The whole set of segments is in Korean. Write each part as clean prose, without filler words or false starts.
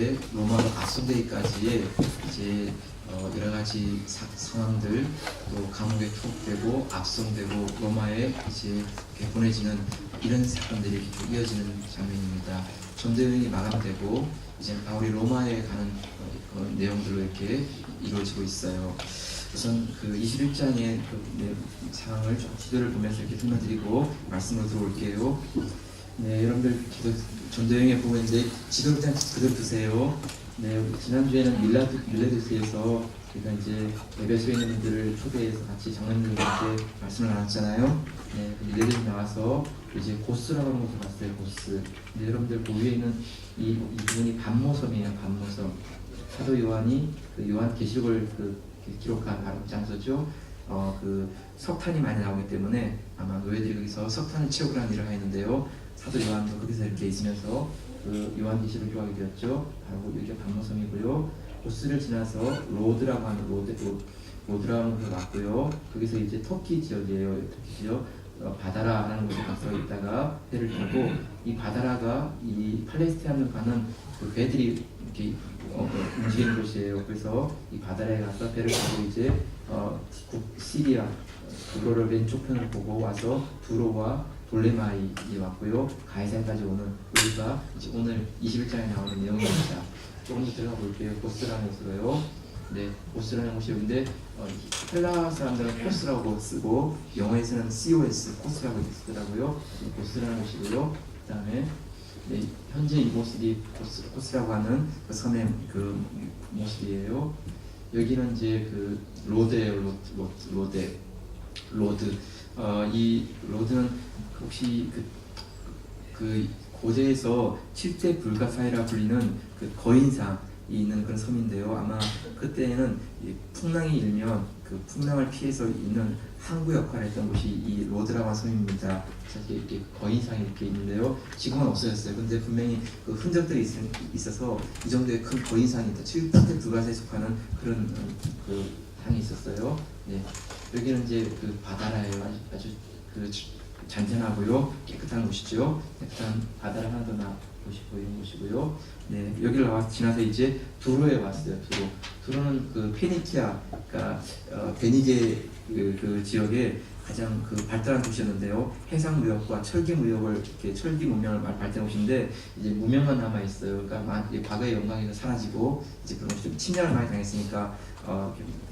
이제 로마로 압송되기까지의 이제 여러 가지 상황들, 또 감옥에 투옥되고 압송되고 로마에 이제 이렇게 보내지는 이런 사건들이 이렇게 이어지는 장면입니다. 전도 여행이 마감되고 이제 바울이 로마에 가는 내용들로 이렇게 이루어지고 있어요. 우선 그 21장의 상황을 좀 지도를 보면서 이렇게 설명드리고 말씀으로 들어올게요. 네, 여러분들 전도 여행에 보면 이제 지도를 그냥 그대로 두세요. 네, 지난주에는 밀레두스에서 우리가 이제 에베소에 있는 분들을 초대해서 같이 장로님들한테 말씀을 나눴잖아요. 네, 밀레두스 나와서 이제 고스라고 하는 곳을 봤어요. 고스. 근데 여러분들 그 위에 있는 이 부분이 반모섬이에요. 반모섬. 사도 요한이 그 요한계시록을 기록한 바로 장소죠. 그 석탄이 많이 나오기 때문에 아마 노예들이 거기서 석탄을 채우고 하는 일을 하였는데요. 사도 요한도 거기서 이렇게 있으면서 그 요한계시록을 기록하게 되었죠. 바로 여기가 반모섬이고요. 고스를 지나서 로드라고 하는 로드라는 곳에 왔고요. 거기서 이제 터키 지역이에요. 터키 지역 바다라라는 곳에 가서 있다가 배를 타고 이 바다라가 이 팔레스타인으로 가는 그 배들이 이렇게 움직이는 곳이에요. 그래서 이 바다라에 가서 배를 타고 이제 시리아 그거를 왼쪽 편을 보고 와서 두로와 돌레마이에 왔고요. 가이사까지 오는 우리가 이제 오늘 21장에 나오는 내용입니다. 조금 더 들어가 볼게요. 고스라는 곳으로요. 네, 고스라는 곳이 여기인데 헬라 사람들은 코스라고 쓰고 영어에서는 COS 코스라고 쓰더라고요. 고스라는 곳이고요. 그 다음에 네, 현재 이 모습이 코스라고 하는 그 섬의 그 모습이에요. 여기는 이제 그 로드예요. 로드. 이 로드는 혹시 그 고대에서 7대 불가사의라 불리는 그 거인상이 있는 그런 섬인데요. 아마 그때는 풍랑이 일면 그 풍랑을 피해서 있는 항구 역할을 했던 곳이 이 로드라고 하는 섬입니다. 사실 이렇게 거인상이 이렇게 있는데요. 지금은 없어졌어요. 근데 분명히 그 흔적들이 있어서 이 정도의 큰 거인상이 있다. 7대 불가사에 속하는 그런 그 상이 있었어요. 네. 여기는 이제 그 바다라예요. 아주 그 잔잔하고요. 깨끗한 곳이죠. 깨끗한 바다를 하나 더 보이는 곳이고요. 네, 여기를 지나서 이제 두로에 왔어요. 두로는 그 페니키아, 그러니까 베니게 그 지역에 가장 그 발달한 도시였는데요. 해상 무역과 철기 무역을 이렇게 철기 문명을 발달한 곳인데 이제 무명만 남아 있어요. 그러니까 과거의 영광이 사라지고 이제 그런 좀 침략을 많이 당했으니까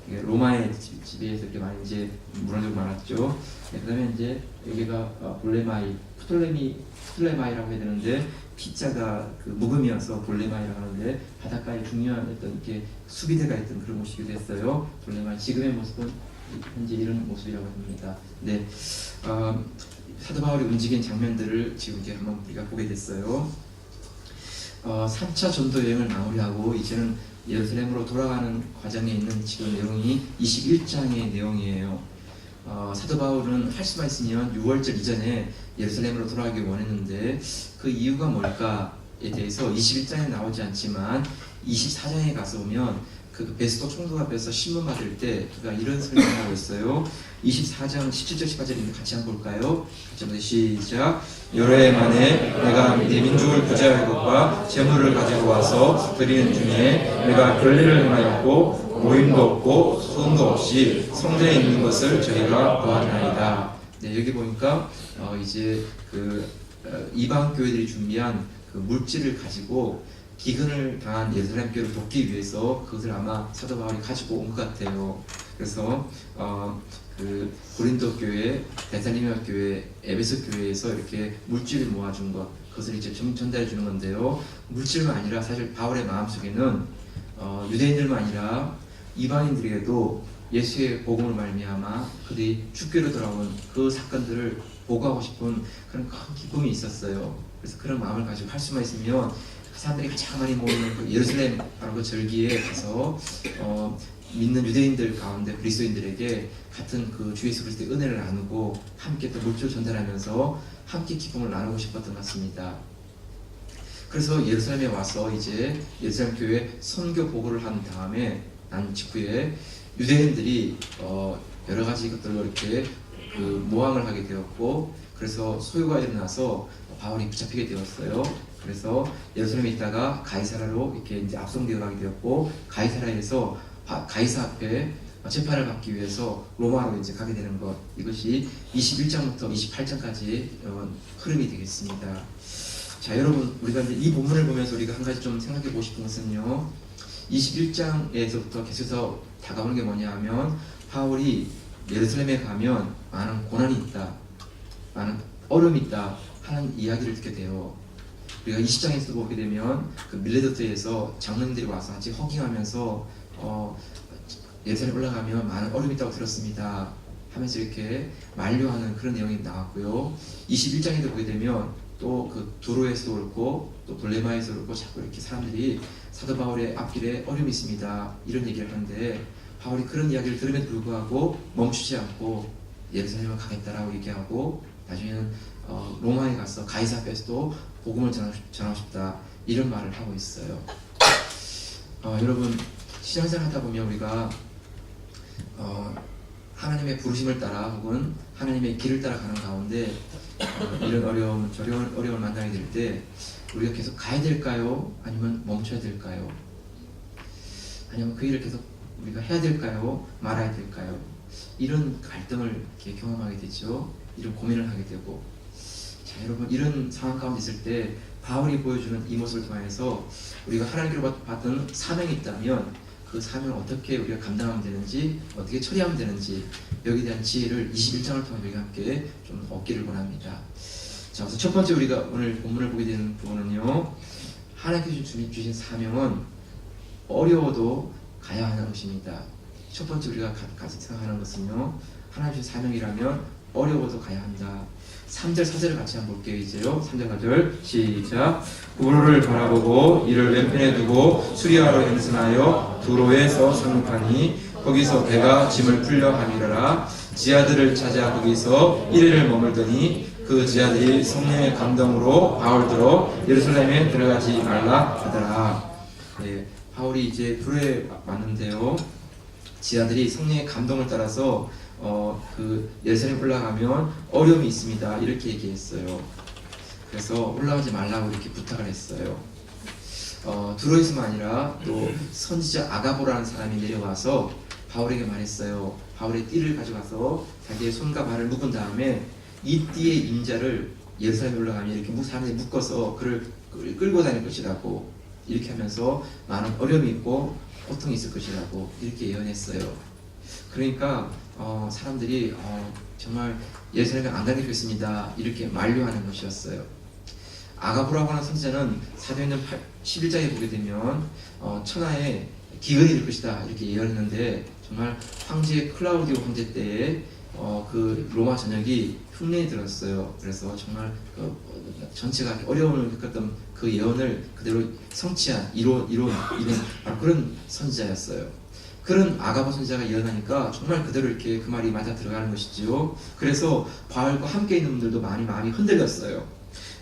로마의 지배에서 이렇게 많이 이제 무너지고 말았죠. 네, 그다음에 이제 여기가 프톨레마이라고 해야 되는데 피자가 그 묵음이어서 볼레마이라고 하는데 바닷가에 중요한 어떤 이렇게 수비대가 있던 그런 곳이기도 했어요. 볼레마이 지금의 모습은 현재 이런 모습이라고 합니다. 네, 사도 바울이 움직인 장면들을 지금 이제 한번 우리가 보게 됐어요. 3차 전도 여행을 마무리하고 이제는 예루살렘으로 돌아가는 과정에 있는 지금 내용이 21장의 내용이에요. 사도 바울은 할 수만 있으면 6월절 이전에 예루살렘으로 돌아가기 원했는데 그 이유가 뭘까에 대해서 21장에 나오지 않지만 24장에 가서 보면 그 베스토 총독 앞에서 신문 받을 때 그가 이런 설명을 하고 있어요. 24장 17절 18절인데 같이 한번 볼까요? 같이 시작. 여러 해 만에 내가 네 민족을 구제할 것과 재물을 가지고 와서 드리는 중에 내가 결례를 행하였고 모임도 없고 소음도 없이 성전에 있는 것을 저희가 보았나이다. 네, 여기 보니까 이제 그 이방 교회들이 준비한 그 물질을 가지고 기근을 당한 예루살렘 교회를 돕기 위해서 그것을 아마 사도 바울이 가지고 온 것 같아요. 그래서 그 고린도 교회, 데살로니가 교회, 에베소 교회에서 이렇게 물질을 모아준 것, 그것을 이제 전달해 주는 건데요. 물질만 아니라 사실 바울의 마음속에는 유대인들만 아니라 이방인들에게도 예수의 복음을 말미암아 그들이 주교로 돌아온 그 사건들을 보고하고 싶은 그런 큰 기쁨이 있었어요. 그래서 그런 마음을 가지고 할 수만 있으면 그 사람들이 가장 많이 모이는 그 예루살렘 바로 그 절기에 가서 믿는 유대인들 가운데 그리스도인들에게 같은 그 주 예수 그리스도의 은혜를 나누고 함께 또 물질을 전달하면서 함께 기쁨을 나누고 싶었던 것 같습니다. 그래서 예루살렘에 와서 이제 예루살렘 교회 선교 보고를 한 다음에 난 직후에 유대인들이 여러 가지 것들로 이렇게 그 모함을 하게 되었고 그래서 소요가 일어나서 바울이 붙잡히게 되었어요. 그래서 예루살렘에 있다가 가이사라로 이렇게 이제 압송되어 가게 되었고, 가이사라에서 가이사 앞에 재판을 받기 위해서 로마로 이제 가게 되는 것, 이것이 21장부터 28장까지 흐름이 되겠습니다. 자, 여러분, 우리가 이제 이 본문을 보면서 우리가 한 가지 좀 생각해 보고 싶은 것은요, 21장에서부터 계속해서 다가오는 게 뭐냐 하면, 바울이 예루살렘에 가면 많은 고난이 있다, 많은 어려움이 있다 하는 이야기를 듣게 돼요. 우리가 20장에서 보게 되면 그 밀레도트에서 장로님들이 와서 같이 허깅하면서 예루살렘 올라가면 많은 어려움이 있다고 들었습니다 하면서 이렇게 만류하는 그런 내용이 나왔고요. 21장에도 보게 되면 또 그 두로에서도 그렇고 또 돌레마에서도 그렇고 자꾸 이렇게 사람들이 사도 바울의 앞길에 어려움이 있습니다 이런 얘기를 하는데, 바울이 그런 이야기를 들음에도 불구하고 멈추지 않고 예루살렘을 가겠다라고 얘기하고, 나중에는 로마에 가서 가이사 앞에서도 복음을 전하고 싶다 이런 말을 하고 있어요. 여러분, 신앙생활 하다 보면 우리가 하나님의 부르심을 따라 혹은 하나님의 길을 따라가는 가운데 이런 어려움, 저런 어려움을 만나게 될 때 우리가 계속 가야 될까요? 아니면 멈춰야 될까요? 아니면 그 일을 계속 우리가 해야 될까요? 말아야 될까요? 이런 갈등을 이렇게 경험하게 되죠. 이런 고민을 하게 되고, 자, 여러분, 이런 상황 가운데 있을 때 바울이 보여주는 이 모습을 통해서 우리가 하나님께로 받은 사명이 있다면 그 사명을 어떻게 우리가 감당하면 되는지, 어떻게 처리하면 되는지, 여기에 대한 지혜를 21장을 통해 우리가 함께 좀 얻기를 원합니다. 자, 그래서 첫 번째 우리가 오늘 본문을 보게 되는 부분은요, 하나님께서 주신 사명은 어려워도 가야 하는 것입니다. 첫 번째 우리가 같이 생각하는 것은요, 하나님 주신 사명이라면 어려워도 가야 한다. 3절 4절을 같이 한번 볼게요. 이제요. 3절 4절 시작. 구로를 바라보고 이를 왼편에 두고 수리하러 행선하여 두로에서 상륙하니 거기서 배가 짐을 풀려 함이러라. 지하들을 찾아 거기서 1일을 머물더니 그 지하들이 성령의 감동으로 바울들어 예루살렘에 들어가지 말라 하더라. 네, 바울이 이제 두로에 왔는데요, 지하들이 성령의 감동을 따라서 그 예루살렘 올라가면 어려움이 있습니다 이렇게 얘기했어요. 그래서 올라가지 말라고 이렇게 부탁을 했어요. 두로에서만 아니라 또 선지자 아가보라는 사람이 내려와서 바울에게 말했어요. 바울의 띠를 가져가서 자기의 손과 발을 묶은 다음에 이 띠의 임자를 예루살렘에 올라가면 이렇게 사람들이 묶어서 그를 끌고 다닐 것이라고, 이렇게 하면서 많은 어려움이 있고 고통이 있을 것이라고 이렇게 예언했어요. 그러니까 사람들이 정말 예루살렘에 안 가게 되겠습니다 이렇게 만류하는 것이었어요. 아가보라고 하는 선지자는 사도행전 11장에 보게 되면 천하에 기근이 될 것이다 이렇게 예언했는데, 정말 황제 클라우디오 황제 때에 그 로마 전역이 흉년이 들었어요. 그래서 정말 전체가 어려움을 겪었던 그 예언을 그대로 성취한 이룬 바로 그런 선지자였어요. 그런 아가보 선지자가 예언하니까 정말 그대로 이렇게 그 말이 맞아 들어가는 것이지요. 그래서 바울과 함께 있는 분들도 많이 마음이 흔들렸어요.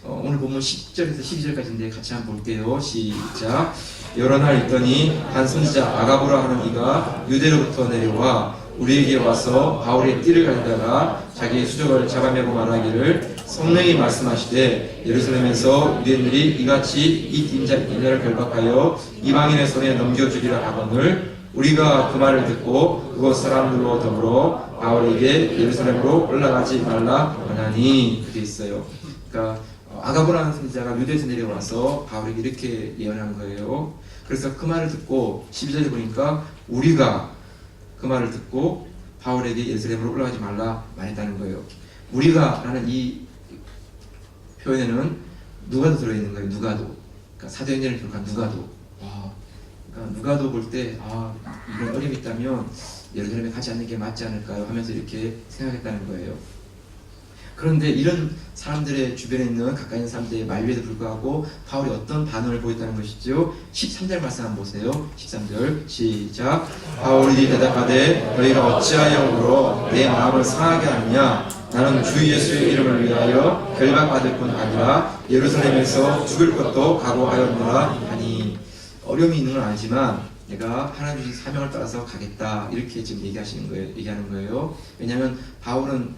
오늘 보면 10절에서 12절까지인데 같이 한번 볼게요. 시작. 여러 날 있더니 한 선지자 아가보라 하는 이가 유대로부터 내려와 우리에게 와서 바울의 띠를 가리다가 자기의 수족을 잡아매고 말하기를, 성령이 말씀하시되 예루살렘에서 유대인들이 이같이 이 임자를 결박하여 이방인의 손에 넘겨주리라 하거늘 우리가 그 말을 듣고 그곳 사람들로 더불어 바울에게 예루살렘으로 올라가지 말라 하나니, 그게 있어요. 그러니까 아가보라는 선지자가 유대에서 내려와서 바울에게 이렇게 예언한 거예요. 그래서 그 말을 듣고 12절에 보니까 우리가 그 말을 듣고 바울에게 예루살렘으로 올라가지 말라 말했다는 거예요. 우리가 라는 이 표현에는 누가도 들어있는 거예요. 누가도. 그러니까 사도행전을 기록한 누가도. 그러니까 누가도 볼 때 이런 어려움이 있다면 예루살렘에 가지 않는 게 맞지 않을까요? 하면서 이렇게 생각했다는 거예요. 그런데 이런 사람들의 주변에 있는 가까이 있는 사람들의 만류에도 불구하고 바울이 어떤 반응을 보였다는 것이죠. 13절 말씀 한번 보세요. 13절 시작. 바울이 대답하되 너희가 어찌하여 울어 내 마음을 상하게 하느냐. 나는 주 예수의 이름을 위하여 결박받을 뿐 아니라 예루살렘에서 죽을 것도 각오하였노라 하니. 어려움이 있는 건 아니지만 내가 하나님 주신 사명을 따라서 가겠다 이렇게 지금 얘기하는 거예요. 왜냐하면 바울은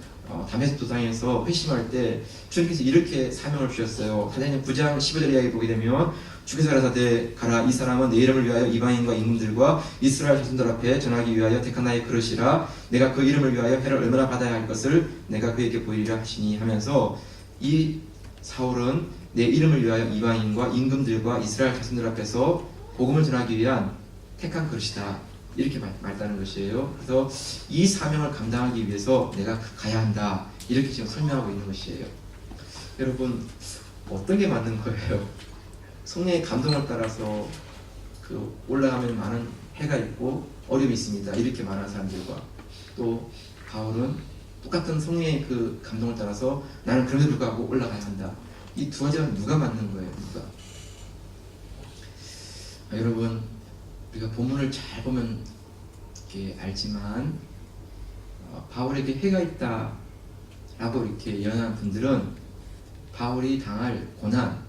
다메섹 도상에서 회심할 때 주님께서 이렇게 사명을 주셨어요. 사도행전 9장 15절 이야기 보게 되면 주께서 가라사대 가라 이 사람은 내 이름을 위하여 이방인과 임금들과 이스라엘 자손들 앞에 전하기 위하여 택한 나의 그릇이라 내가 그 이름을 위하여 해를 얼마나 받아야 할 것을 내가 그에게 보이리라 하시니 하면서 이 사울은 내 이름을 위하여 이방인과 임금들과 이스라엘 자손들 앞에서 복음을 전하기 위한 택한 그릇이다 이렇게 말했다는 것이에요. 그래서 이 사명을 감당하기 위해서 내가 가야 한다 이렇게 지금 설명하고 있는 것이에요. 여러분 어떤 게 맞는 거예요? 성령의 감동을 따라서 올라가면 많은 해가 있고 어려움이 있습니다 이렇게 말하는 사람들과 또 바울은 똑같은 성령의 그 감동을 따라서 나는 그럼에도 불구하고 올라가야 한다. 이 두 가지가 누가 맞는 거예요? 누가? 여러분 우리가 본문을 잘 보면 이렇게 알지만 바울에게 해가 있다라고 이렇게 예언한 분들은 바울이 당할 고난,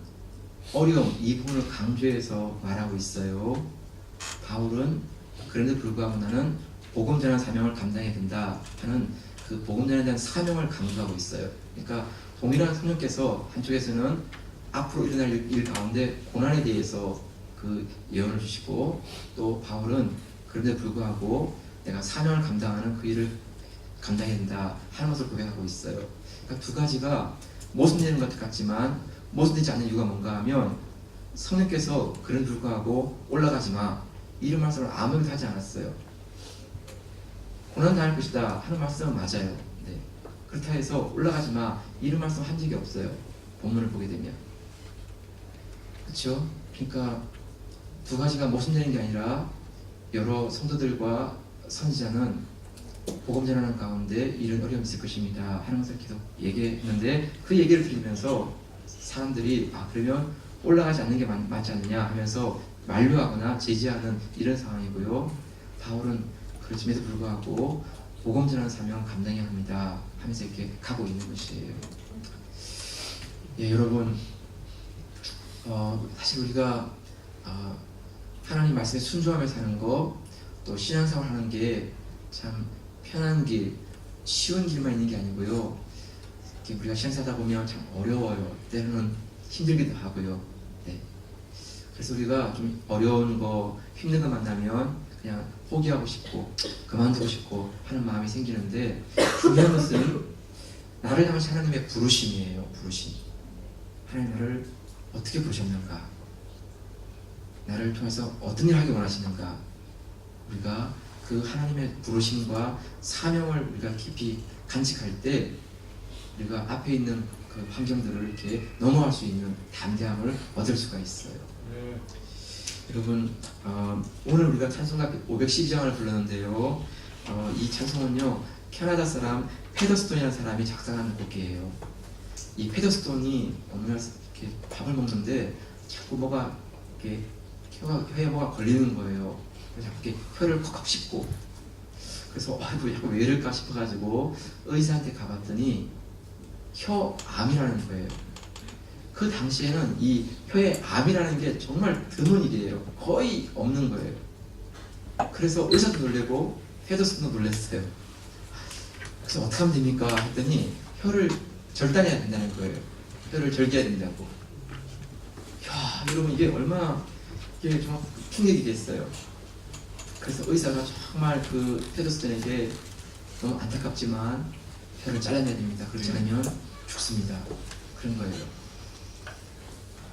어려움 이 부분을 강조해서 말하고 있어요. 바울은 그런데도 불구하고 나는 복음 전하는 사명을 감당해야 된다 하는 그 복음 전에 대한 사명을 강조하고 있어요. 그러니까 동일한 성령께서 한쪽에서는 앞으로 일어날 일 가운데 고난에 대해서 그 예언을 주시고 또 바울은 그런데 불구하고 내가 사명을 감당하는 그 일을 감당해야 된다 하는 것을 고백하고 있어요. 그러니까 두 가지가 모순되는 것 같지만 모순되지 않는 이유가 뭔가 하면 성령께서 그런데 불구하고 올라가지 마 이런 말씀을 아무도 하지 않았어요. 고난 당할 것이다 하는 말씀은 맞아요. 네. 그렇다 해서 올라가지 마 이런 말씀 한 적이 없어요. 본문을 보게 되면 그렇죠? 그러니까 두 가지가 모순되는 게 아니라 여러 성도들과 선지자는 복음 전하는 가운데 이런 어려움이 있을 것입니다 하는 것을 계속 얘기했는데 그 얘기를 들으면서 사람들이 그러면 올라가지 않는 게 맞지 않느냐 하면서 만류하거나 제지하는 이런 상황이고요. 바울은 그렇음에도 불구하고 복음 전하는 사명을 감당해야 합니다 하면서 이렇게 가고 있는 것이에요. 예, 여러분 사실 우리가 하나님 말씀에 순종하며 사는 거 또 신앙생활 하는 게 참 편한 길, 쉬운 길만 있는 게 아니고요. 이렇게 우리가 신앙생활 하다 보면 참 어려워요. 때로는 힘들기도 하고요. 네. 그래서 우리가 좀 어려운 거, 힘든 거 만나면 그냥 포기하고 싶고 그만두고 싶고 하는 마음이 생기는데 중요한 것은 나를 향하신 하나님의 부르심이에요. 부르심. 하나님 나를 어떻게 부르셨는가? 나를 통해서 어떤 일을 하기 원하시는가? 우리가 그 하나님의 부르심과 사명을 우리가 깊이 간직할 때 우리가 앞에 있는 그 환경들을 이렇게 넘어갈 수 있는 담대함을 얻을 수가 있어요. 여러분 오늘 우리가 찬송가 512장을 불렀는데요. 이 찬송은요 캐나다 사람 페더스톤이라는 사람이 작사한 곡이에요. 이 페더스톤이 어느 날 이렇게 밥을 먹는데 자꾸 뭐가 이렇게 혀에 뭐가 걸리는 거예요. 그래서 이렇게 혀를 콕콕 씹고 그래서 자꾸 왜 이럴까 싶어가지고 의사한테 가봤더니 혀암이라는 거예요. 그 당시에는 이 혀에 암이라는 게 정말 드문 일이에요. 거의 없는 거예요. 그래서 의사도 놀래고 페더스톤도 놀랐어요. 그래서 어떻게 하면 됩니까? 했더니 혀를 절단해야 된다는 거예요. 혀를 절개해야 된다고. 야, 여러분 이게 얼마나 이게 정말 충격이 됐어요. 그래서 의사가 정말 그 페더스톤에게 너무 안타깝지만 혀를 잘라내야 됩니다. 그렇지 않으면 죽습니다. 그런 거예요.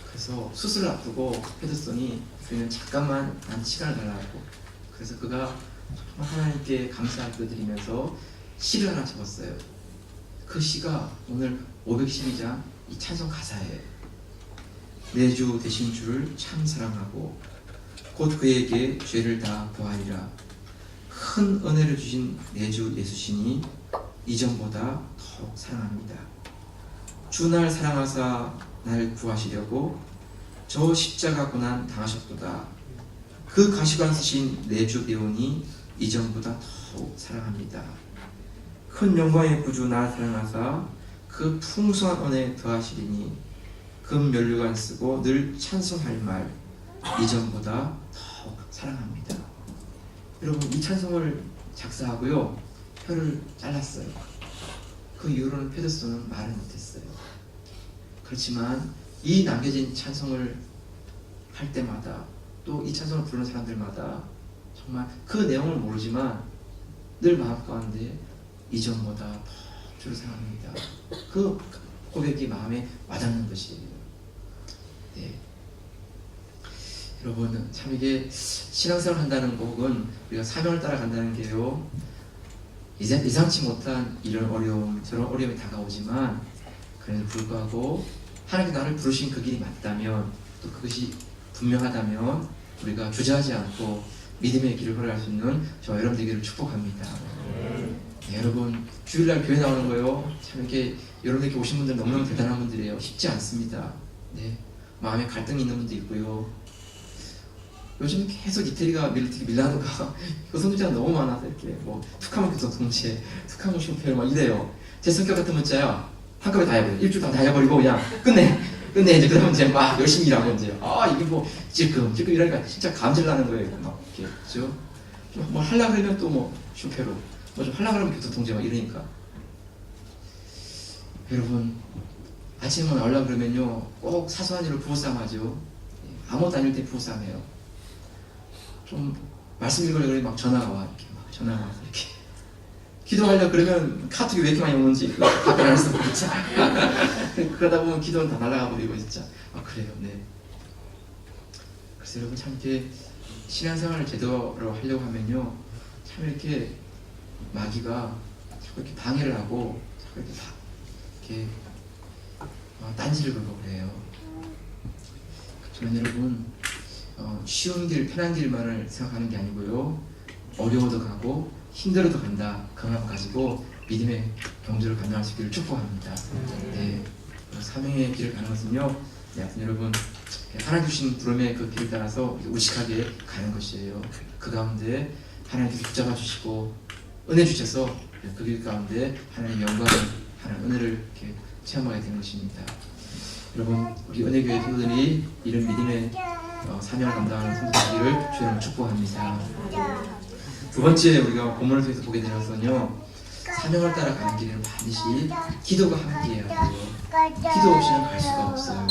그래서 수술을 앞두고 페더스톤이 그는 잠깐만 난 시간을 달라고 그래서 그가 정말 하나님께 감사를 드리면서 시를 하나 적었어요. 그 시가 오늘 512장 이 찬송 가사예요. 내 주 되신 주를 참 사랑하고 곧 그에게 죄를 다 보하리라. 큰 은혜를 주신 내 주 예수시니 이전보다 더욱 사랑합니다. 주 날 사랑하사 날 구하시려고 저 십자가 고난 당하셨도다. 그 가시관 쓰신 내 주 배우니 이전보다 더욱 사랑합니다. 큰 영광의 구주 날 사랑하사 그 풍성한 은혜 더하시리니 금 면류관 쓰고 늘 찬송할 말 이전보다 더욱 사랑합니다. 여러분, 이 찬송을 작사하고요, 혀를 잘랐어요. 그 이후로는 페더슨은 말을 못했어요. 그렇지만 이 남겨진 찬송을 할 때마다, 또 이 찬송을 부르는 사람들마다 정말 그 내용을 모르지만 늘 마음 가운데 이전보다 더 주를 사랑합니다, 그 고백이 마음에 와닿는 것이에요. 네. 여러분, 참 이게 신앙생활 한다는 거, 혹은 우리가 사명을 따라간다는 게요, 예상치 못한 이런 어려움, 저런 어려움이 다가오지만, 그래도 불구하고 하나님께 나를 부르신 그 길이 맞다면, 또 그것이 분명하다면 우리가 주저하지 않고 믿음의 길을 걸어갈 수 있는 저 여러분 되기를 축복합니다. 네, 여러분, 주일날 교회 나오는 거요, 참 이렇게 여러분에게 오신 분들 너무너무 대단한 분들이에요. 쉽지 않습니다. 네, 마음에 갈등이 있는 분도 있고요. 요즘 계속 이태리가 특히 밀라노가 교통문제가 너무 많아서 이렇게 뭐 툭하면 교통통제, 툭하면 슈페르 막 이래요. 제 성격 같은 문자야 한꺼번에 다 해버려. 일주일 다 해버리고 그냥 끝내 이제 그다음 이제 막 열심히 일하고 이제 이게 뭐 찔끔 이러니까 진짜 감질 나는 거예요. 막 이렇게 그죠? 뭐 하려고 그러면 또 뭐 슈페르, 뭐 좀 하려고 그러면 교통통제 막 이러니까. 여러분, 아침에 나오려고 그러면요 꼭 사소한 일로 부부싸움 하죠. 아무것도 아닐 때 부부싸움 해요. 좀 말씀 읽으려고 그러면 막 전화가 와. 이렇게 막 전화가 와서 이렇게 기도하려고 그러면 카톡이 왜 이렇게 많이 오는지 답변 안 했어 진짜. 그러다 보면 기도는 다 날아가 버리고 진짜. 그래요. 네. 그래서 여러분, 참 이렇게 신앙생활을 제대로 하려고 하면요, 참 이렇게 마귀가 자꾸 이렇게 방해를 하고 자꾸 이렇게 딴지를 걸고 그래요. 저는 여러분, 쉬운 길, 편한 길만을 생각하는 게 아니고요, 어려워도 가고 힘들어도 간다, 그 마음 가지고 믿음의 경주를 감당할 수 있기를 축복합니다. 네, 사명의 길을 가는 것은요, 네, 여러분, 하나님 주신 부름의 그 길을 따라서 우직하게 가는 것이에요. 그 가운데 하나님께서 붙잡아 주시고 은혜 주셔서 그 길 가운데 하나님의 영광을, 하나님의 은혜를 이렇게 체험하게 되는 것입니다. 여러분, 우리 은혜교회 성도들이 이런 믿음의 사명을 감당하는 성도들을 주님으로 축복합니다. 두 번째, 우리가 본문을 통해서 보게 되어서는요, 사명을 따라 가는 길에는 반드시 기도가 함께해야 돼요. 기도 없이는 갈 수가 없어요.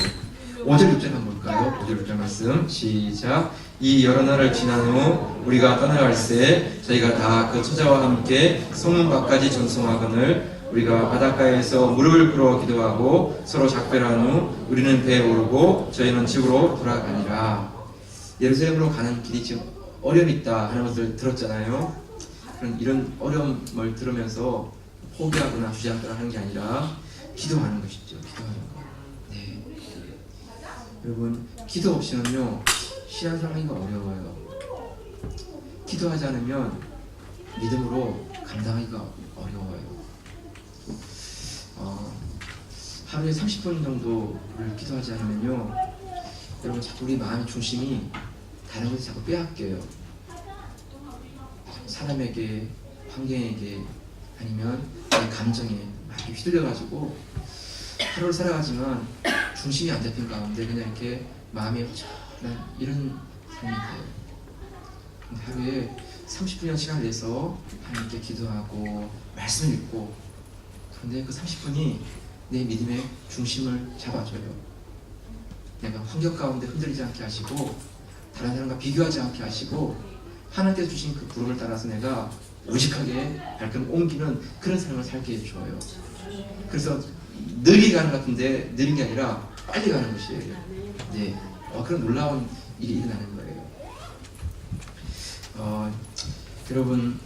5절 6절 한번 볼까요? 5절 6절 말씀 시작. 이 여러 날을 지난 후 우리가 떠나갈새 저희가 다 그 처자와 함께 성문 밖까지 전송하거늘 우리가 바닷가에서 무릎을 꿇어 기도하고 서로 작별한 후 우리는 배에 오르고 저희는 집으로 돌아가니라. 예루살렘으로 가는 길이 지금 어려움이 있다 하는 것을 들었잖아요. 이런 어려움을 들으면서 포기하거나 주저하거나 하는 게 아니라 기도하는 것이죠. 기도하는 거. 네. 여러분, 기도 없이는요 신앙생활 하기가 어려워요. 기도하지 않으면 믿음으로 감당하기가 어려워요. 하루에 30분 정도를 기도하지 않으면요, 여러분, 자꾸 우리 마음의 중심이 다른 것에 자꾸 빼앗겨요. 사람에게, 환경에게, 아니면 내 감정에 막 휘둘려가지고 하루를 살아가지만 중심이 안 잡힌 가운데 그냥 이렇게 마음이 허전한 이런 삶이 돼요. 근데 하루에 30분이라는 시간을 내서 하나님께 기도하고 말씀을 읽고, 그런데 그 30분이 내 믿음의 중심을 잡아줘요. 내가 환경 가운데 흔들리지 않게 하시고 다른 사람과 비교하지 않게 하시고 하나님께서 주신 그 부름을 따라서 내가 오직하게 발걸음 옮기는 그런 삶을 살게 해줘요. 그래서 느리게 가는 것 같은데 느린 게 아니라 빨리 가는 것이에요. 네, 그런 놀라운 일이 일어나는 거예요. 여러분,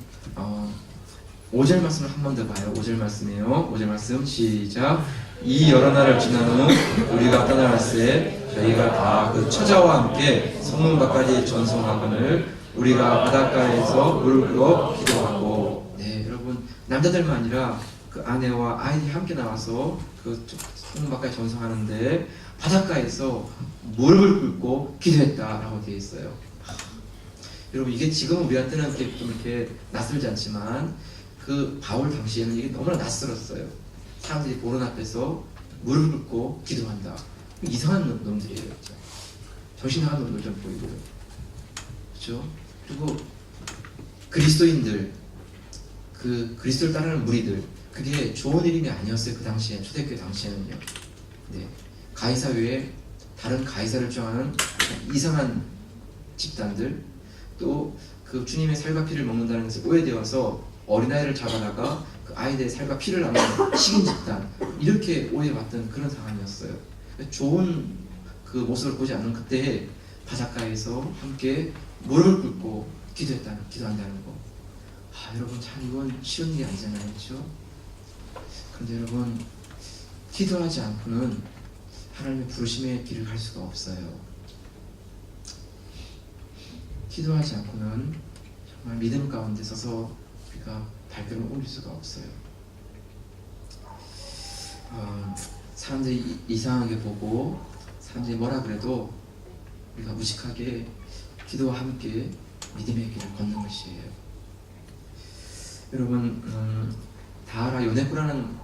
5절 말씀을 한 번 더 봐요. 5절 말씀이에요. 5절 말씀 시작. 이 여러 날을 지난 후 우리가 떠나갈새 저희가 다 그 처자와 함께 성문 밖까지 전송하거늘 우리가 바닷가에서 물을 끓여 기도하고. 네, 여러분, 남자들만 아니라 그 아내와 아이들이 함께 나와서 그 성문 밖까지 전송하는데 바닷가에서 물을 끓고 기도했다라고 되어 있어요. 여러분, 이게 지금 우리한테는 좀 이렇게 낯설지 않지만 그 바울 당시에는 이게 너무나 낯설었어요. 사람들이 보는 앞에서 무릎 꿇고 기도한다. 이상한 놈들이에요. 정신 나간 놈들 좀 보이고요. 그렇죠? 그리고 그리스도인들, 그 그리스도를 따르는 무리들, 그게 좋은 일이 아니었어요. 그 당시에, 초대교회 당시에는요. 네, 가이사 외에 다른 가이사를 주장하는 이상한 집단들, 또 그 주님의 살과 피를 먹는다는 것에 오해되어서 어린아이를 잡아다가 그 아이들의 살과 피를 나누는 식인 집단, 이렇게 오해받던 그런 상황이었어요. 좋은 그 모습을 보지 않는 그때에 바닷가에서 함께 무릎을 꿇고 기도한다는 거. 여러분, 참 이건 쉬운 일이 아니잖아요, 그렇죠? 그런데 여러분, 기도하지 않고는 하나님의 부르심의 길을 갈 수가 없어요. 기도하지 않고는 정말 믿음 가운데 서서 우리가 발걸음을 옮길 수가 없어요. 사람들이 이상하게 보고 사람들이 뭐라 그래도 우리가 무식하게 기도와 함께 믿음의 길을 걷는 것이에요. 여러분, 다하라 요네코라는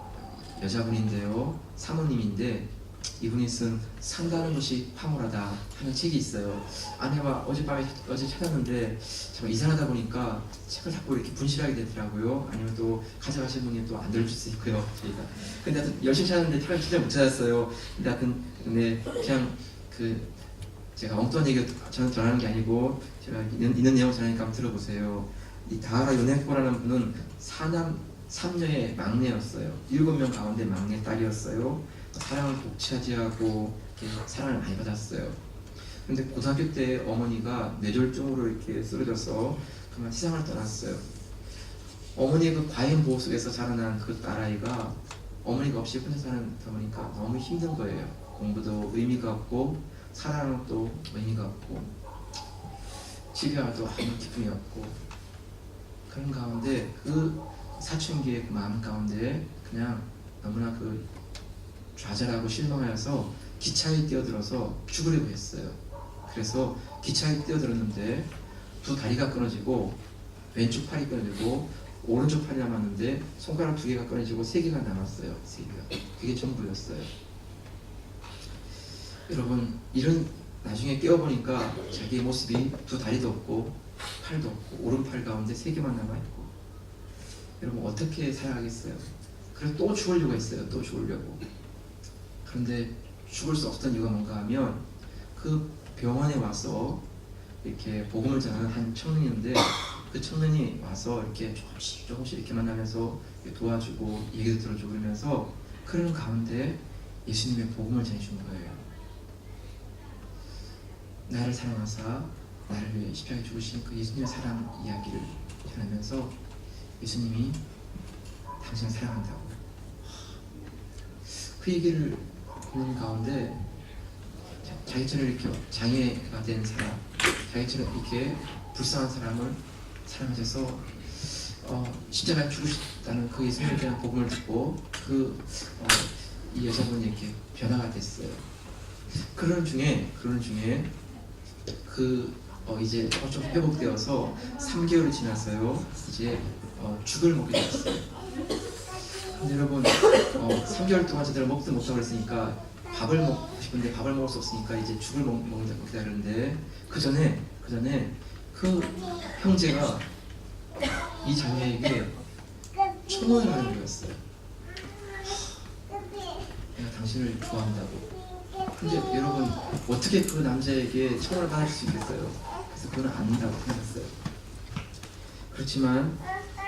여자분인데요, 사모님인데, 이분이 쓴 산다는 것이 황홀하다 하는 책이 있어요. 아내와 어제 찾았는데 참 이상하다 보니까 책을 자꾸 이렇게 분실하게 되더라고요. 아니면 또 가져가신 분이 또 안 들어줄 수 있고요, 저희가. 근데 하여튼 열심히 찾았는데 책을 진짜 못 찾았어요. 근데 하여튼 그냥 제가 엉뚱한 얘기 저는 전하는 게 아니고 제가 있는 내용 전하니까 한번 들어보세요. 이 다하라 요네코라는 분은 사남 3녀의 막내였어요. 7명 가운데 막내 딸이었어요. 사랑을 복차지하고 사랑을 많이 받았어요. 근데 고등학교 때 어머니가 뇌졸중으로 이렇게 쓰러져서 그만 세상을 떠났어요. 어머니의 그 과잉 보호 속에서 자라난 그 딸아이가 어머니가 없이 혼자 살다 보니까 너무 힘든 거예요. 공부도 의미가 없고 사랑은 또 의미가 없고 집에와도 아무 기쁨이 없고, 그런 가운데 그 사춘기의 그 마음 가운데 그냥 너무나 좌절하고 실망하여서 기차에 뛰어들어서 죽으려고 했어요. 그래서 기차에 뛰어들었는데 두 다리가 끊어지고 왼쪽 팔이 끊어지고 오른쪽 팔이 남았는데 손가락 2개가 끊어지고 3개가 남았어요. 3개가. 그게 전부였어요. 여러분, 이런 나중에 깨어보니까 자기의 모습이 두 다리도 없고 팔도 없고 오른팔 가운데 3개만 남아있고, 여러분 어떻게 살아가겠어요? 그래서 또 죽으려고 했어요. 또 죽으려고. 그런데 죽을 수 없었던 이유가 뭔가 하면, 그 병원에 와서 이렇게 복음을 전하는 한 청년인데, 그 청년이 와서 이렇게 조금씩 이렇게 만나면서 도와주고 얘기도 들어주고 그러면서 그런 가운데 예수님의 복음을 전해준 거예요. 나를 사랑하사 나를 위해 십자가에 죽으신 그 예수님의 사랑 이야기를 전하면서 예수님이 당신을 사랑한다고, 그 얘기를 듣는 가운데 자기처럼 이렇게 장애가 된 사람, 자기처럼 이렇게 불쌍한 사람을 사랑하셔서 십자가에 죽으셨다는 그 예수님에 대한 복음을 듣고 이 여자분이 이렇게 변화가 됐어요. 그런 중에 이제 좀 회복되어서 3개월이 지났어요. 이제 죽을 먹게 되었어요. 근데 여러분, 3개월 동안 제대로 먹지도 못하고 그랬으니까 밥을 먹고 싶은데 밥을 먹을 수 없으니까 이제 죽을 먹는다고 기다리는데, 그 전에 그 형제가 이 자매에게 초원을 하는 거였어요. 내가 당신을 좋아한다고. 근데 여러분, 어떻게 그 남자에게 초원을 받을 수 있겠어요? 그래서 그건 아니라고 생각했어요. 그렇지만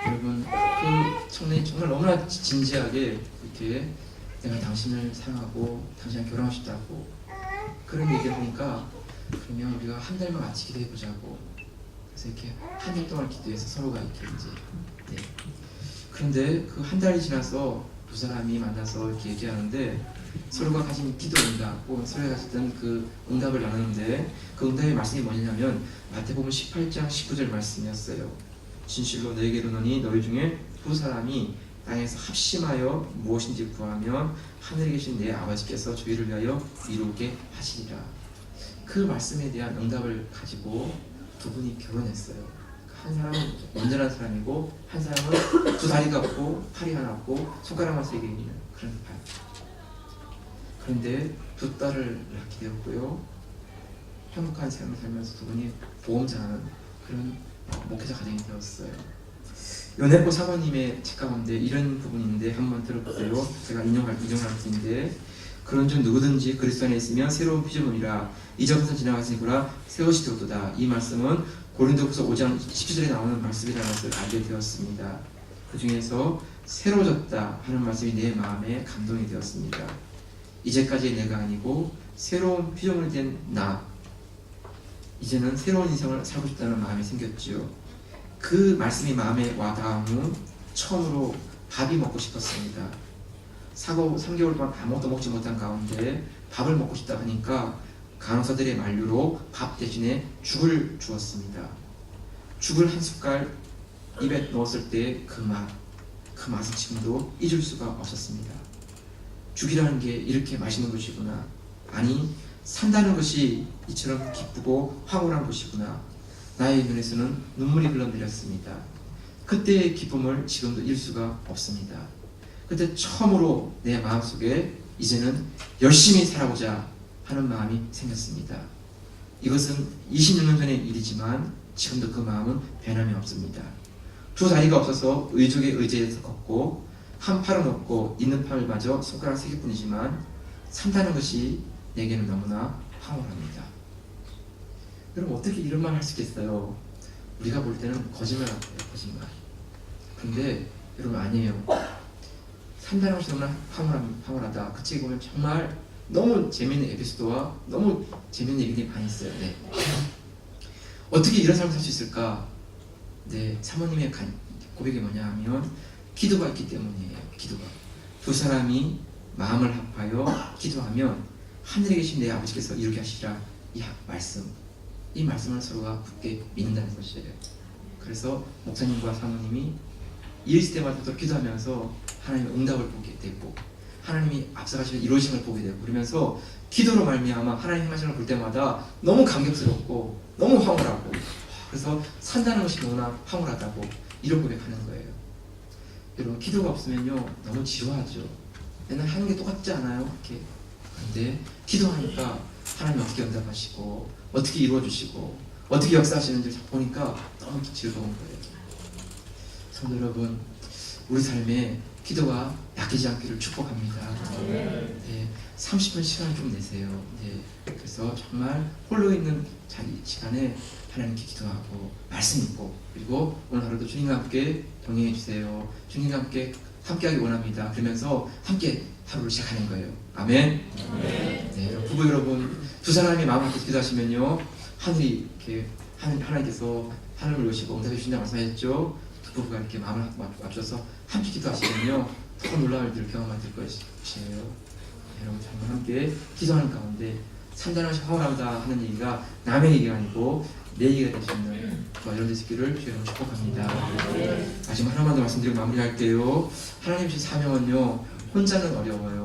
여러분, 그 청년이 정말 너무나 진지하게 이렇게 내가 당신을 사랑하고 당신이랑 결혼하고 싶다고 그런 얘기를 하니까, 그러면 우리가 한 달만 같이 기도해 보자고. 그래서 이렇게 한 달 동안 기도해서 서로가 이렇게 이제 그런데 그 한 달이 지나서 두 사람이 만나서 이렇게 얘기하는데, 서로가 가진 기도 응답 혹은 서로가 가졌던 그 응답을 나누는데, 그 응답의 말씀이 뭐냐면 마태복음 18장 19절 말씀이었어요. 진실로 너에게 이르노니 너희 중에 두 사람이 땅에서 합심하여 무엇인지 구하면 하늘에 계신 내 아버지께서 저희를 위하여 이루게 하시리라. 그 말씀에 대한 응답을 가지고 두 분이 결혼했어요. 한 사람은 온전한 사람이고 한 사람은 두 다리가 없고 팔이 하나 없고 손가락만 3개 있는 그런 발. 그런데 두 딸을 낳게 되었고요. 행복한 삶을 살면서 두 분이 복음 전하는 그런 목회자 가정이 되었어요. 연애포 사모님의 책 가운데 이런 부분이 있는데 한번 들어보세요. 제가 인용할 부인데 그런 중 누구든지 그리스도 안에 있으면 새로운 피조물이라 이전 것은 지나갔으니라 새 것이 되었도다. 이 말씀은 고린도후서 5장 17절에 나오는 말씀이라는 것을 알게 되었습니다. 그 중에서 새로워졌다 하는 말씀이 내 마음에 감동이 되었습니다. 이제까지의 내가 아니고 새로운 피조물이 된 나, 이제는 새로운 인생을 살고 싶다는 마음이 생겼지요. 그 말씀이 마음에 와 닿은 후 처음으로 밥이 먹고 싶었습니다. 3개월 동안 아무것도 먹지 못한 가운데 밥을 먹고 싶다 하니까 간호사들의 만류로 밥 대신에 죽을 주었습니다. 죽을 한 숟갈 입에 넣었을 때 그 맛은 지금도 잊을 수가 없었습니다. 죽이라는 게 이렇게 맛있는 것이구나. 아니, 산다는 것이 이처럼 기쁘고 황홀한 것이구나. 나의 눈에서는 눈물이 흘러내렸습니다. 그때의 기쁨을 지금도 잃을 수가 없습니다. 그때 처음으로 내 마음속에 이제는 열심히 살아보자 하는 마음이 생겼습니다. 이것은 26년 전의 일이지만 지금도 그 마음은 변함이 없습니다. 두 다리가 없어서 의족에 의지해서 걷고 한 팔은 없고 있는 팔을 마저 손가락 3개뿐이지만 산다는 것이 내게는 너무나 황홀합니다. 여러분 어떻게 이런 말 할 수 있겠어요? 우리가 볼 때는 거짓말 같아요. 거짓말. 근데 여러분 아니에요. 산다는 것이 너무나 황홀하다. 그 책에 보면 정말 너무 재미있는 에피소드와 너무 재미있는 얘기들이 많이 있어요. 네. 어떻게 이런 삶을 살 수 있을까? 네, 사모님의 고백이 뭐냐 하면 기도가 있기 때문이에요. 기도가. 두 사람이 마음을 합하여 기도하면 하늘에 계신 내 아버지께서 이루게 하시리라. 이 말씀을 서로가 굳게 믿는다는 것이에요. 그래서 목사님과 사모님이 일 있을 때마다 또 기도하면서 하나님의 응답을 보게 되고 하나님이 앞서가시는 이루어짐을 보게 되고 그러면서 기도로 말미암아 하나님 행하시는 걸 볼 때마다 너무 감격스럽고 너무 황홀하고 그래서 산다는 것이 너무나 황홀하다고 이런 고백하는 거예요. 여러분 기도가 없으면요 너무 지루하죠. 맨날 하는 게 똑같지 않아요? 이렇게. 그런데 기도하니까 하나님 어떻게 응답하시고 어떻게 이루어주시고 어떻게 역사하시는지 보니까 너무 즐거운 거예요. 성도 여러분, 우리 삶에 기도가 약해지지 않기를 축복합니다. 네, 30분 시간을 좀 내세요. 네, 그래서 정말 홀로 있는 자기 시간에 하나님께 기도하고 말씀 읽고 그리고 오늘 하루도 주님과 함께 동행해 주세요. 주님과 함께하기 원합니다. 그러면서 함께 하루를 시작하는 거예요. 아멘. 네, 부부 여러분 두 사람이 마음 함께 기도하시면요 하늘이 이렇게 하나님께서 하늘을 여시고 응답해 주신다고 말씀하셨죠. 두 부부가 이렇게 마음을 맞춰서 함께 기도하시면요 더 놀라운 일을 경험하게 될 것이에요. 여러분 정말 함께 기도하는 가운데 산다는 것이 황홀하다 하는 얘기가 남의 얘기가 아니고 내 얘기가 될 수 있는 이런 데 있기를 주님으로 축복합니다. 마지막 하나만 더 말씀드리고 마무리할게요. 하나님 주신 사명은요 혼자는 어려워요.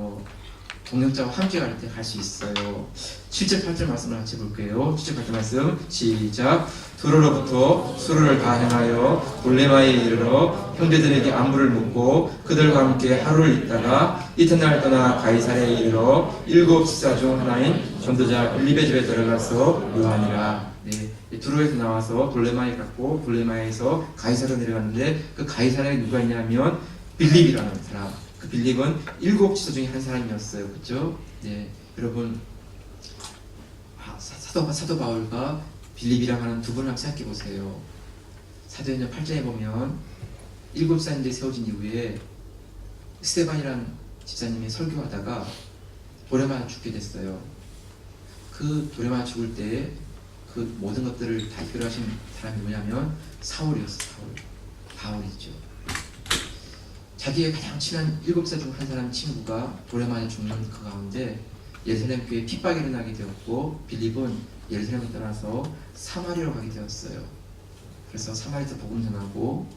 동역자와 함께 갈 때 갈 수 있어요. 7절 8절 말씀을 같이 볼게요. 7절 8절 말씀 시작. 두로로부터 수로를 다 행하여 돌레마에 이르러 형제들에게 안부를 묻고 그들과 함께 하루를 있다가 이튿날 떠나 가이사랴에 이르러 7 지사 중 하나인 전도자 빌립의 집에 들어가서 요한이라. 네, 두로에서 나와서 돌레마에 갔고 돌레마에서 가이사랴로 내려갔는데 그 가이사랴에 누가 있냐면 빌립이라는 사람. 그 빌립은 7 지도 중에 한 사람이었어요. 그렇죠? 네, 여러분 사도 바울과 빌립이랑 하는 두 분을 한번 생각해 보세요. 사도행전 8장에 보면 7살인데 세워진 이후에 스데반이라는 집사님이 설교하다가 돌에 맞아 죽게 됐어요. 그 돌에 맞아 죽을 때 그 모든 것들을 다 이끌어가신 사람이 뭐냐면 사울이었어요. 바울이죠. 자기의 가장 친한 7살 중 한 사람 친구가 돌에 맞아 죽는 그 가운데 예루살렘 교회에 핍박이 일어나게 되었고 빌립은 예루살렘을 떠나서 사마리아로 가게 되었어요. 그래서 사마리아에서 복음 전하고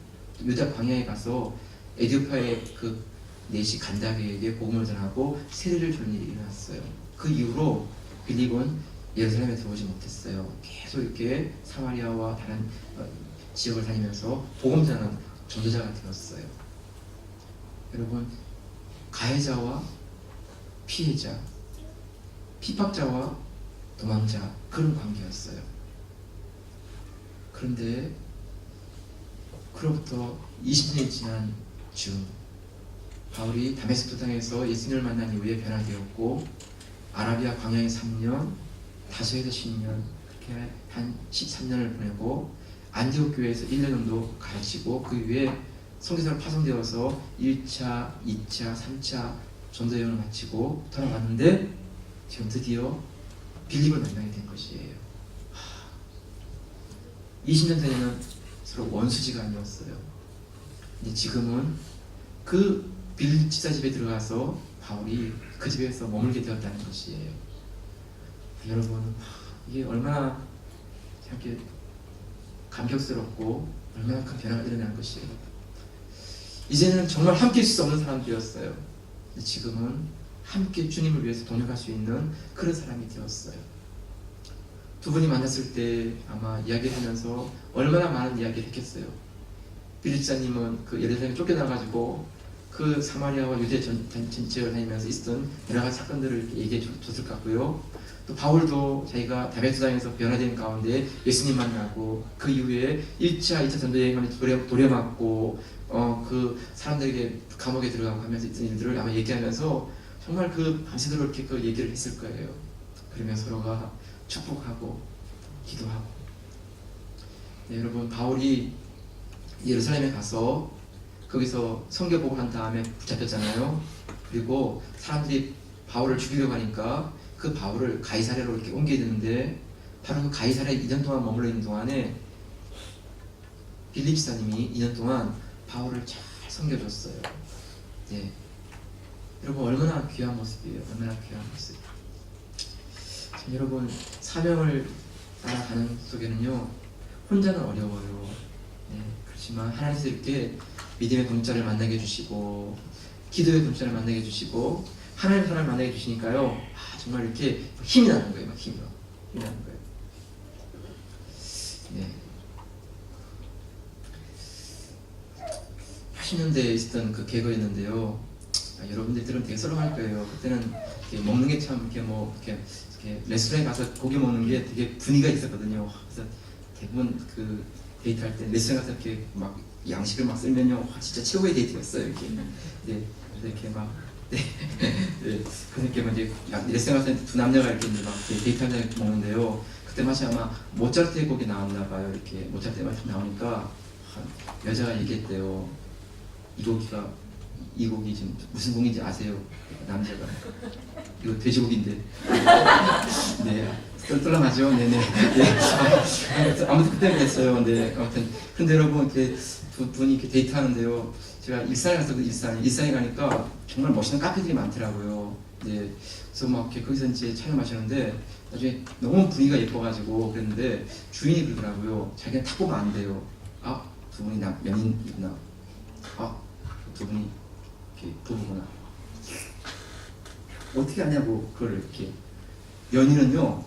유다 광야에 가서 에디오피아의 그 내시 간다게에게 복음을 전하고 세례를 주는 일이 일어났어요. 그 이후로 빌립은 예루살렘에 들어오지 못했어요. 계속 이렇게 사마리아와 다른 지역을 다니면서 복음 전하는 전도자가 되었어요. 여러분 가해자와 피해자, 핍박자와 도망자 그런 관계였어요. 그런데 그로부터 20년이 지난 즈음 바울이 다메섹 도상에서 예수님을 만난 이후에 변화되었고 아라비아 광야에 3년, 다소에서 10년, 그렇게 한 13년을 보내고 안디옥 교회에서 1년 정도 가르치고 그 이후에 선교사로 파송되어서 1차, 2차, 3차 전도 여행을 마치고 돌아왔는데 지금 드디어 빌립을 만나게 된 것이에요. 20년 전에는 서로 원수지가 아니었어요. 근데 지금은 그 빌립 집사 집에 들어가서 바울이 그 집에서 머물게 되었다는 것이에요. 여러분, 이게 얼마나 이렇게 감격스럽고 얼마나 큰 변화가 일어난 것이에요. 이제는 정말 함께 있을 수 없는 사람들이었어요. 근데 지금은 함께 주님을 위해서 동역할 수 있는 그런 사람이 되었어요. 두 분이 만났을 때 아마 이야기하면서 얼마나 많은 이야기를 했겠어요. 빌립 집사님은 그 예루살렘에 쫓겨나가지고 그 사마리아와 유대 전체를 다니면서 있었던 여러 가지 사건들을 얘기해 줬을 것 같고요. 또 바울도 자기가 다메섹 도상에서 변화된 가운데 예수님 만나고 그 이후에 1차, 2차 전도 여행하면서 도려맞고 그 사람들에게 감옥에 들어가고 하면서 있던 일들을 아마 얘기하면서 정말 그 밤새도록 이렇게 그 얘기를 했을 거예요. 그러면 서로가 축복하고 기도하고. 네, 여러분, 바울이 예루살렘에 가서 거기서 선교복을 한 다음에 붙잡혔잖아요. 그리고 사람들이 바울을 죽이려고 하니까 그 바울을 가이사랴로 이렇게 옮겨야 되는데 바로 그 가이사랴에 2년 동안 머물러 있는 동안에 빌립 집사님이 2년 동안 바울을 잘 섬겨줬어요. 네. 여러분, 얼마나 귀한 모습이에요. 얼마나 귀한 모습. 참, 여러분, 사명을 따라가는 속에는요, 혼자는 어려워요. 네. 그렇지만 하나님께서 이렇게 믿음의 동자를 만나게 해주시고 기도의 동자를 만나게 해주시고 하나님의 사람을 만나게 해주시니까요, 정말 이렇게 힘이 나는 거예요. 막 힘이 나는 거예요. 네. 80년대에 있었던 그 개그였는데요. 여러분들이 들으면 되게 썰렁할 거예요. 그때는 이렇게 먹는 게 참 이렇게 레스토랑에 가서 고기 먹는 게 되게 분위기가 있었거든요. 그래서 대부분 그 데이트할 때 레스토랑 가서 이렇게 막 양식을 막 쓸면요, 진짜 최고의 데이트였어요. 이렇게. 네, 그래서 이렇게 막 네, 그래서 이렇게 막 이제 레스토랑 가서 두 남녀가 이렇게 막 데이트하면서 먹는데요. 그때 마치 아마 모차르트의 곡이 나왔나 봐요. 이렇게 모차르트의 맛이 나오니까 여자가 얘기했대요. 이 곡이 지금 무슨 곡인지 아세요? 남자가 이거 돼지고기인데. 네, 썰렁하죠. 네네. 네. 아무튼 그때 그랬어요. 네, 아무튼 근데 여러분, 이렇게 두 분이 이렇게 데이트하는데요. 제가 일산에 가서 일산에 가니까 정말 멋있는 카페들이 많더라고요. 네, 그래서 막 이렇게 거기서 이제 차를 마시는데 나중에 너무 분위기가 예뻐가지고 그랬는데 주인이 그러더라고요. 자기가 탁 보면 안 돼요. 아, 두 분이 연인이구나. 아, 두 분이 이렇게 부부구나. 어떻게 하냐고 그걸 이렇게. 연인은요,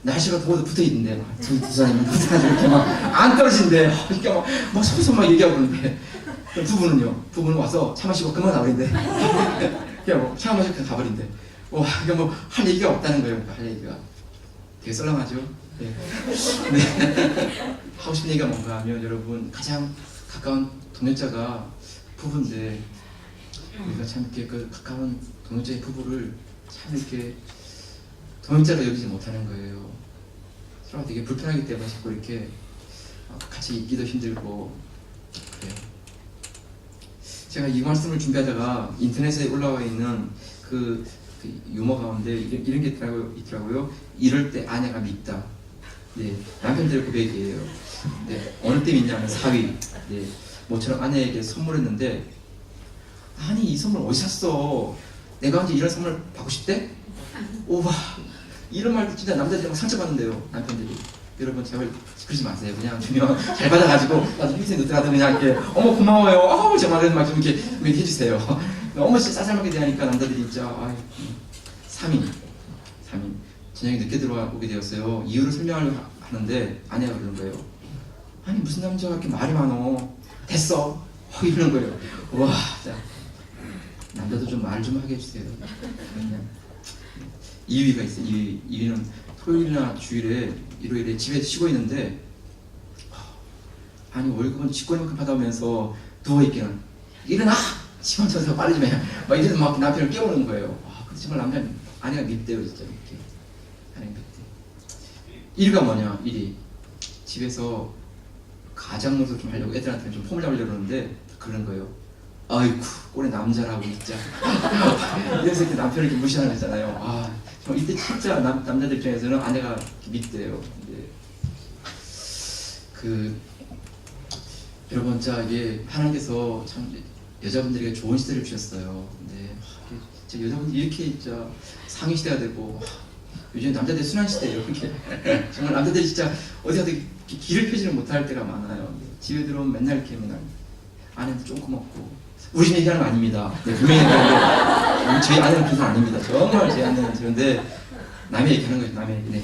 날씨가 더워도 붙어 있는데 두 사람이 붙어가지고 이렇게 막 안 떨어진대. 이렇게 막 서서 막 얘기하고 있는데, 부부는 와서 차 마시고 그만 나버린대. 그냥 뭐 차 마시고 그냥 가버린대. 와, 그러니까 뭐 할 얘기가 없다는 거예요. 할 얘기가. 되게 썰렁하죠. 네. 네. 하고 싶은 얘기가 뭔가 하면, 여러분, 가장 가까운 동역자가 부부인데 우리가 참 이렇게 그 가까운 동역자의 부부를 참 이렇게 동역자로 여기지 못하는 거예요. 서로가 되게 불편하기 때문에 자꾸 이렇게 같이 있기도 힘들고 그래요. 제가 이 말씀을 준비하다가 인터넷에 올라와 있는 그 유머 가운데 이런 게 있더라고요. 이럴 때 아내가 밉다. 네, 남편들의 고백이에요. 네, 어느 때 밉냐면 사위. 네, 모처럼 아내에게 선물했는데, 아니 이 선물 어디서 샀어? 내가 언제 이런 선물 받고 싶대? 오와, 이런 말 진짜 남자들이 막 상처받는데요, 남편들이. 여러분, 제발 그러지 마세요. 그냥 주면 잘 받아가지고 나도 평생 늦더라도 그냥 이렇게 어머 고마워요. 정말 그런 말 좀 이렇게 해주세요. 너무 진짜 짜잘하게 대하니까 남자들이 진짜 3인 저녁에 늦게 들어오게 되었어요. 이유를 설명하려고 하는데 아내가 그러는 거예요. 아니 무슨 남자가 이렇게 말이 많어. 됐어. 이러는 거예요. 와, 진짜 남자도 좀 말 좀 하게 해주세요. 그냥 2위가 있어요. 2위는 토요일이나 주일에 일요일에 집에 쉬고 있는데 아니 월급은 쥐꼬리만큼 받아오면서 누워있기는 일어나! 시간 쳐서 빨리 좀 해. 막 이래서 막 남편을 깨우는 거예요. 근데 정말 남편 아내가 밉대요 진짜 이렇게. 아내가 밉대. 일가 뭐냐 일이 집에서 가장 노릇 좀 하려고 애들한테 좀 폼을 잡으려고 그러는데 그런 거예요. 아이쿠 꼴에 남자라고 진짜. 이래서 이렇게 남편을 이렇게 무시하는 거잖아요. 정말 이때 진짜 남자들 입장에서는 아내가 밉대요. 근데 여러분 진짜 이게 하나님께서 참 여자분들에게 좋은 시대를 주셨어요. 근데 진짜 여자분들 이렇게 진짜 상위 시대가 되고 요즘 남자들 순환 시대예요. 이렇게 정말 남자들이 진짜 어디 가도 길을 펴지를 못할 때가 많아요. 집에 들어오면 맨날 이렇게 맨날 아내한테 쫑고 먹고 우리 집 얘기하는 거 아닙니다. 네, 분명히 얘기하는데 저희 아내는 그런 사람 아닙니다. 정말 제 아내는 그런데 남의 얘기하는 거죠. 남의 얘기. 네.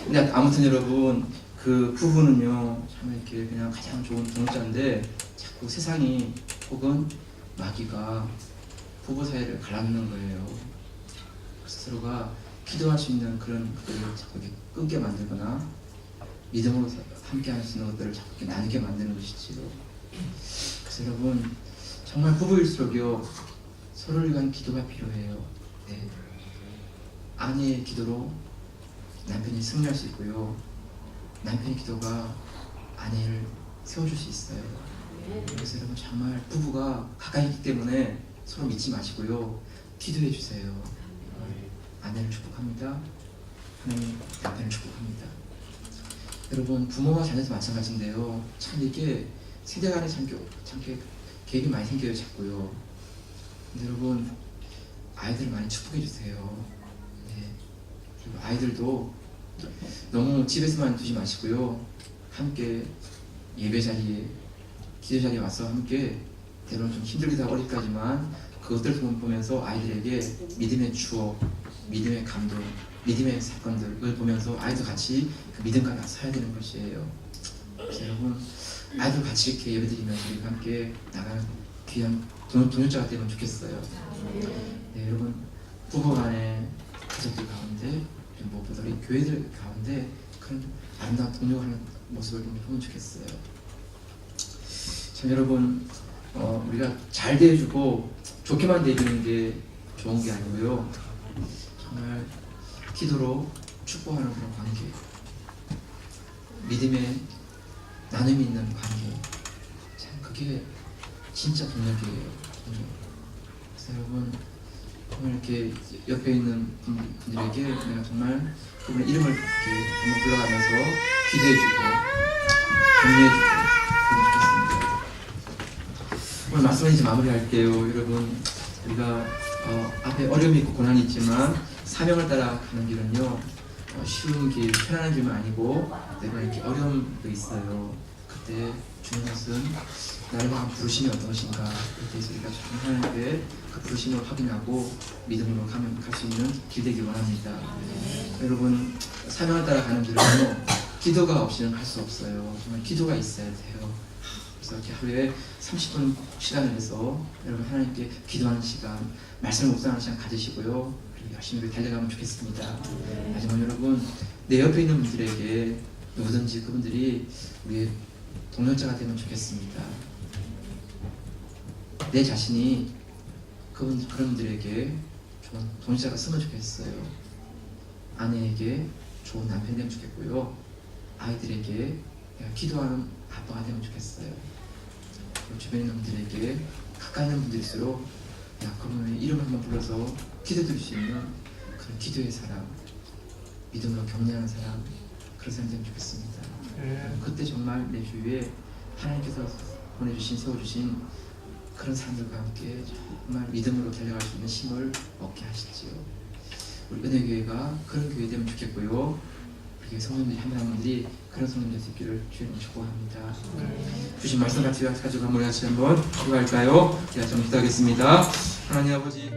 근데 아무튼 여러분 그 부부는요 정말 이렇게 그냥 가장 좋은 동역자인데 자꾸 세상이 혹은 마귀가 부부 사이를 갈라놓는 거예요. 그래서 서로가 기도할 수 있는 그런 것들을 자꾸 이렇게 끊게 만들거나 믿음으로 함께 할 수 있는 것들을 자꾸 이렇게 나누게 만드는 것이지요. 그래서 여러분 정말 부부일수록요 서로를 위한 기도가 필요해요. 네. 아내의 기도로 남편이 승리할 수 있고요. 남편의 기도가 아내를 세워줄 수 있어요. 그래서 여러분 정말 부부가 가까이 있기 때문에 서로 믿지 마시고요. 기도해 주세요. 아내를 축복합니다. 하나님 남편을 축복합니다. 여러분 부모와 자녀도 마찬가지인데요. 참 이게 세대 간에 참 갭이 많이 생겨요 자꾸요. 근데 여러분 아이들을 많이 축복해 주세요. 네. 그리고 아이들도 너무 집에서만 두지 마시고요. 함께 예배 자리에 기도 자리에 와서 함께 때로는 좀 힘들기도 하고 어렵까지만 그것들을 보면서 아이들에게 믿음의 추억, 믿음의 감동, 믿음의 사건들을 보면서 아이도 같이 그 믿음과 나서야 되는 것이에요. 그래서 여러분 아이들 같이 이렇게 예배드리면서 우리가 함께 나가는 귀한 동역자가 되면 좋겠어요. 네, 여러분 부부 간의 가족들 가운데 무엇보다 우리 교회들 가운데 그런 아름다운 동역하는 모습을 좀 보면 좋겠어요. 참 여러분 우리가 잘 대해주고 좋게만 대해주는 게 좋은 게 아니고요. 정말 기도로 축복하는 그런 관계, 믿음의 나눔이 있는 관계, 참 그게 진짜 동력이에요. 그래서 여러분 정말 이렇게 옆에 있는 분들에게 내가 정말 그분의 이름을 이렇게 한번 불러가면서 기도해주고 격려해주고 그러면 좋겠습니다. 오늘 말씀을 이제 마무리할게요. 여러분 우리가 앞에 어려움이 있고 고난이 있지만 사명을 따라 가는 길은요 쉬운 길, 편안한 길은 아니고 내가 이렇게 어려움도 있어요. 그때 중요한 것은 나를 향한 부르심이 어떤 것인가 그래서 우리가 하나님께 그 부르심을 확인하고 믿음으로 갈 수 있는 길 되길 원합니다. 여러분 사명을 따라 가는 길은요 기도가 없이는 갈 수 없어요. 정말 기도가 있어야 돼요. 그래서 이렇게 하루에 30분 시간을 내서 여러분 하나님께 기도하는 시간, 말씀을 묵상하는 시간 가지시고요. 열심히 달려가면 좋겠습니다. 하지만 여러분 내 옆에 있는 분들에게 누구든지 그분들이 우리의 동역자가 되면 좋겠습니다. 내 자신이 그런 분들에게 좋은 동역자가 쓰면 좋겠어요. 아내에게 좋은 남편이 되면 좋겠고요. 아이들에게 내가 기도하는 아빠가 되면 좋겠어요. 그리고 주변에 있는 분들에게 가까이 있는 분들일수록 그분의 이름을 한번 불러서 기도드릴 수 있는 그런 기도의 사람, 믿음으로 격려하는 사람, 그런 사람이 되면 좋겠습니다. 그때 정말 내 주위에 하나님께서 보내주신, 세워주신 그런 사람들과 함께 정말 믿음으로 달려갈 수 있는 힘을 얻게 하시지요. 우리 은혜교회가 그런 교회 되면 좋겠고요. 우리 성도님들이 한 분들이 그런 성도님들 되기를 주님 축복합니다. 주신 말씀 같이 가지고 한번 같이 한번 기도할까요? 제가 좀 기도하겠습니다. 하나님 아버지.